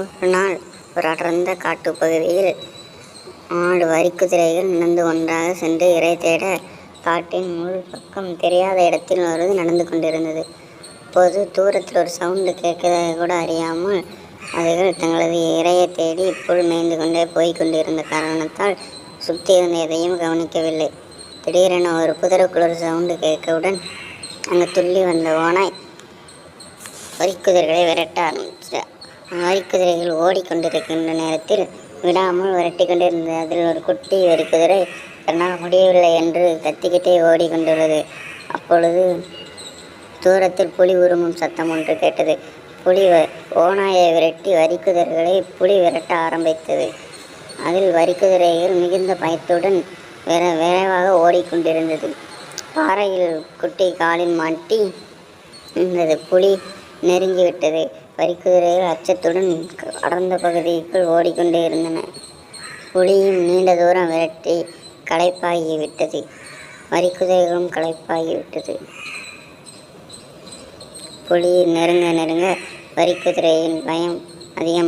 ஒரு நாள் ஒரு அடர்ந்த காட்டுப்பகுதியில் 4 வரிக்குதிரைகள் நடந்து ஒன்றாக சென்று இரை தேட காட்டின் முழு பக்கம் தெரியாத இடத்தில் வருவது நடந்து கொண்டிருந்தது. அப்போது தூரத்தில் ஒரு சவுண்டு கேட்கதாக கூட அறியாமல் அதுகள் தங்களது இரையை தேடி புல் மேய்ந்து கொண்டே போய் கொண்டிருந்த காரணத்தால் சுற்றி இருந்த எதையும் கவனிக்கவில்லை. திடீரென ஒரு புதருக்குள் ஒரு சவுண்டு கேட்கவுடன் அங்கு துள்ளி வந்த ஓநாய் வரிக்குதிரைகளை விரட்ட ஆரம்பித்தார். வரிக்குதிரைகள் ஓடிக்கொண்டிருக்கின்ற நேரத்தில் விடாமல் விரட்டி கொண்டிருந்தது. அதில் ஒரு குட்டி வரிக்குதிரை தன்னால் முடியவில்லை என்று கத்திக்கிட்டே ஓடிக்கொண்டுள்ளது. அப்பொழுது தூரத்தில் புலி உருமும் சத்தம் ஒன்று கேட்டது. புலி ஓநாயை விரட்டி வரிக்குதிரைகளை புலி விரட்ட ஆரம்பித்தது. அதில் வரிக்குதிரைகள் மிகுந்த பயத்துடன் விரைவாக ஓடிக்கொண்டிருந்தது. பாறையில் குட்டி காலில் மாட்டி இருந்தது. புலி நெருங்கிவிட்டது. வரிக்குதிரைகள் அச்சத்துடன் அடர்ந்த பகுதிக்குள் ஓடிக்கொண்டே இருந்தன. புலியும் நீண்ட தூரம் விரட்டி களைப்பாகிவிட்டது. வரிக்குதிரைகளும் களைப்பாகிவிட்டது. புலி நெருங்க நெருங்க வரிக்குதிரையின் பயம் அதிகம்.